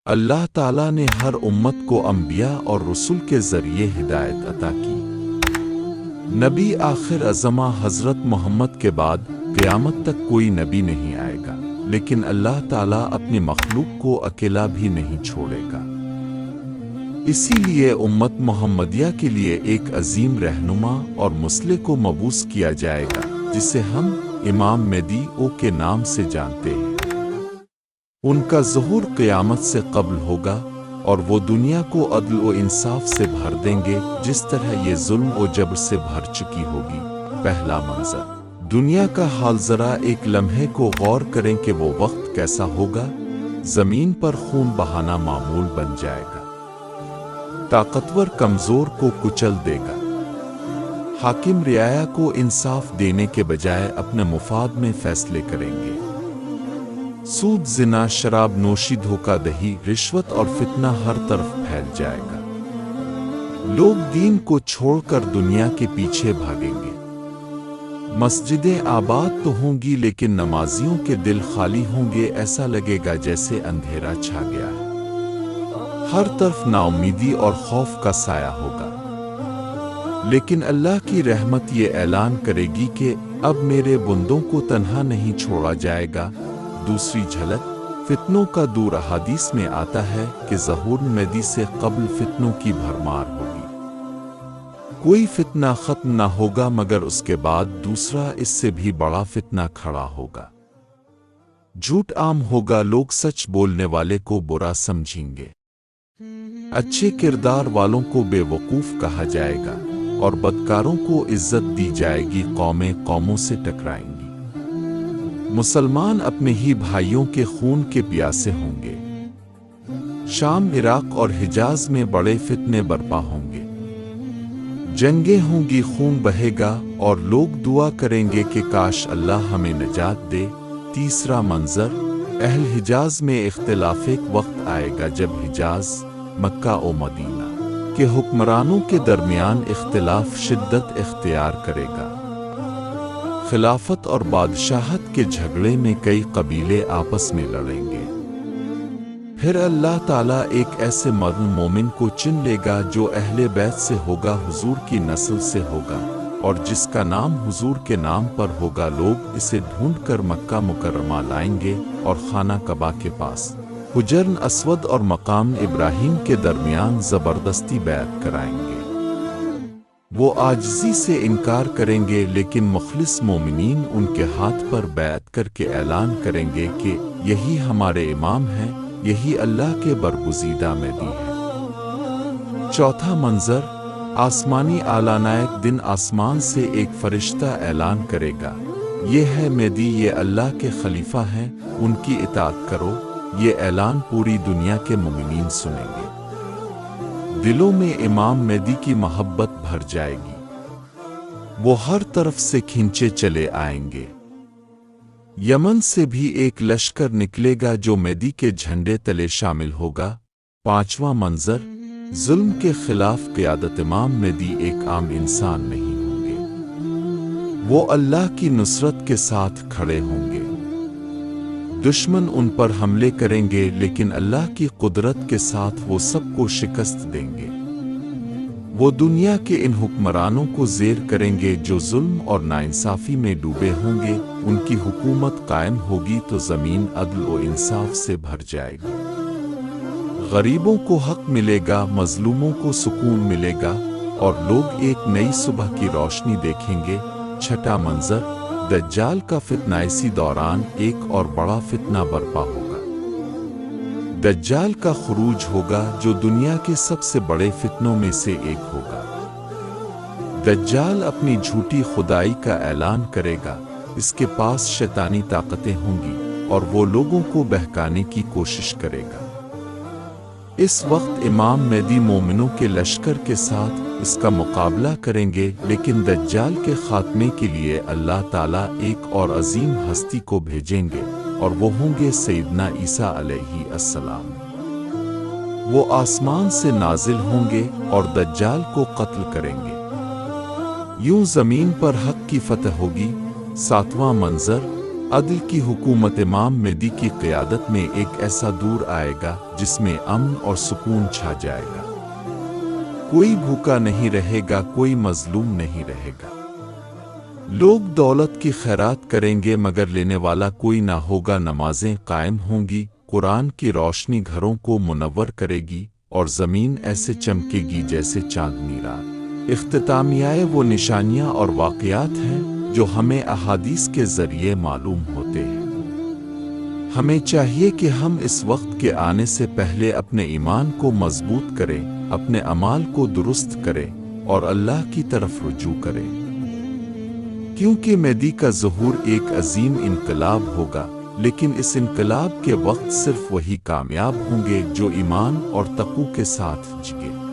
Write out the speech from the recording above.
اللہ تعالیٰ نے ہر امت کو انبیاء اور رسول کے ذریعے ہدایت عطا کی۔ نبی آخر الزماں حضرت محمد کے بعد قیامت تک کوئی نبی نہیں آئے گا، لیکن اللہ تعالیٰ اپنی مخلوق کو اکیلا بھی نہیں چھوڑے گا۔ اسی لیے امت محمدیہ کے لیے ایک عظیم رہنما اور مصلح کو مبعوث کیا جائے گا، جسے ہم امام مہدی کے نام سے جانتے ہیں۔ ان کا ظہور قیامت سے قبل ہوگا اور وہ دنیا کو عدل و انصاف سے بھر دیں گے، جس طرح یہ ظلم و جبر سے بھر چکی ہوگی۔ پہلا منظر دنیا کا حال ذرا ایک لمحے کو غور کریں کہ وہ وقت کیسا ہوگا۔ زمین پر خون بہانا معمول بن جائے گا، طاقتور کمزور کو کچل دے گا، حاکم رعایا کو انصاف دینے کے بجائے اپنے مفاد میں فیصلے کریں گے۔ سود، زنا، شراب نوشی، دھوکہ دہی، رشوت اور فتنہ ہر طرف پھیل جائے گا۔ لوگ دین کو چھوڑ کر دنیا کے پیچھے بھاگیں گے۔ مسجدیں آباد تو ہوں گی لیکن نمازیوں کے دل خالی ہوں گے، ایسا لگے گا جیسے اندھیرا چھا گیا ہے۔ ہر طرف ناامیدی اور خوف کا سایہ ہوگا، لیکن اللہ کی رحمت یہ اعلان کرے گی کہ اب میرے بندوں کو تنہا نہیں چھوڑا جائے گا۔ دوسری جھلک فتنوں کا دور احادیث میں آتا ہے کہ ظہور مہدی سے قبل فتنوں کی بھرمار ہوگی۔ کوئی فتنہ ختم نہ ہوگا مگر اس کے بعد دوسرا اس سے بھی بڑا فتنہ کھڑا ہوگا۔ جھوٹ عام ہوگا، لوگ سچ بولنے والے کو برا سمجھیں گے، اچھے کردار والوں کو بے وقوف کہا جائے گا اور بدکاروں کو عزت دی جائے گی، قومیں قوموں سے ٹکرائیں گی۔ مسلمان اپنے ہی بھائیوں کے خون کے پیاسے ہوں گے۔ شام، عراق اور حجاز میں بڑے فتنے برپا ہوں گے، جنگیں ہوں گی، خون بہے گا اور لوگ دعا کریں گے کہ کاش اللہ ہمیں نجات دے۔ تیسرا منظر اہل حجاز میں اختلاف، ایک وقت آئے گا جب حجاز، مکہ و مدینہ کے حکمرانوں کے درمیان اختلاف شدت اختیار کرے گا۔ خلافت اور بادشاہت کے جھگڑے میں کئی قبیلے آپس میں لڑیں گے۔ پھر اللہ تعالیٰ ایک ایسے مرد مومن کو چن لے گا جو اہل بیت سے ہوگا، حضور کی نسل سے ہوگا اور جس کا نام حضور کے نام پر ہوگا۔ لوگ اسے ڈھونڈ کر مکہ مکرمہ لائیں گے اور خانہ کعبہ کے پاس حجر اسود اور مقام ابراہیم کے درمیان زبردستی بیعت کرائیں گے۔ وہ عاجزی سے انکار کریں گے، لیکن مخلص مومنین ان کے ہاتھ پر بیعت کر کے اعلان کریں گے کہ یہی ہمارے امام ہیں، یہی اللہ کے برگزیدہ مہدی ہیں۔ چوتھا منظر آسمانی اعلانائق دن آسمان سے ایک فرشتہ اعلان کرے گا، یہ ہے مہدی، یہ اللہ کے خلیفہ ہیں، ان کی اطاعت کرو۔ یہ اعلان پوری دنیا کے مومنین سنیں گے۔ دلوں میں امام مہدی کی محبت بھر جائے گی، وہ ہر طرف سے کھینچے چلے آئیں گے۔ یمن سے بھی ایک لشکر نکلے گا جو مہدی کے جھنڈے تلے شامل ہوگا۔ پانچواں منظر ظلم کے خلاف قیادت، امام مہدی ایک عام انسان نہیں ہوں گے، وہ اللہ کی نصرت کے ساتھ کھڑے ہوں گے۔ دشمن ان پر حملے کریں گے لیکن اللہ کی قدرت کے ساتھ وہ سب کو شکست دیں گے۔ وہ دنیا کے ان حکمرانوں کو زیر کریں گے جو ظلم اور ناانصافی میں ڈوبے ہوں گے۔ ان کی حکومت قائم ہوگی تو زمین عدل و انصاف سے بھر جائے گی، غریبوں کو حق ملے گا، مظلوموں کو سکون ملے گا اور لوگ ایک نئی صبح کی روشنی دیکھیں گے۔ چھٹا منظر دجال کا فتنہ، اسی دوران ایک اور بڑا فتنہ برپا ہوگا۔ دجال کا خروج ہوگا جو دنیا کے سب سے بڑے فتنوں میں سے ایک ہوگا۔ دجال اپنی جھوٹی خدائی کا اعلان کرے گا، اس کے پاس شیطانی طاقتیں ہوں گی اور وہ لوگوں کو بہکانے کی کوشش کرے گا۔ اس وقت امام مہدی مومنوں کے لشکر کے ساتھ اس کا مقابلہ کریں گے، لیکن دجال کے خاتمے کے لیے اللہ تعالیٰ ایک اور عظیم ہستی کو بھیجیں گے اور وہ ہوں گے سیدنا عیسیٰ علیہ السلام۔ وہ آسمان سے نازل ہوں گے اور دجال کو قتل کریں گے، یوں زمین پر حق کی فتح ہوگی۔ ساتواں منظر عدل کی حکومت امام مہدی کی قیادت میں ایک ایسا دور آئے گا جس میں امن اور سکون چھا جائے گا۔ کوئی بھوکا نہیں رہے گا، کوئی مظلوم نہیں رہے گا۔ لوگ دولت کی خیرات کریں گے مگر لینے والا کوئی نہ ہوگا، نمازیں قائم ہوں گی، قرآن کی روشنی گھروں کو منور کرے گی اور زمین ایسے چمکے گی جیسے چاندنی رات۔ اختتامیہ وہ نشانیاں اور واقعات ہیں جو ہمیں احادیث کے ذریعے معلوم ہوتے ہیں۔ ہمیں چاہیے کہ ہم اس وقت کے آنے سے پہلے اپنے ایمان کو مضبوط کریں، اپنے اعمال کو درست کریں اور اللہ کی طرف رجوع کریں، کیونکہ مہدی کا ظہور ایک عظیم انقلاب ہوگا، لیکن اس انقلاب کے وقت صرف وہی کامیاب ہوں گے جو ایمان اور تقوی کے ساتھ جگے۔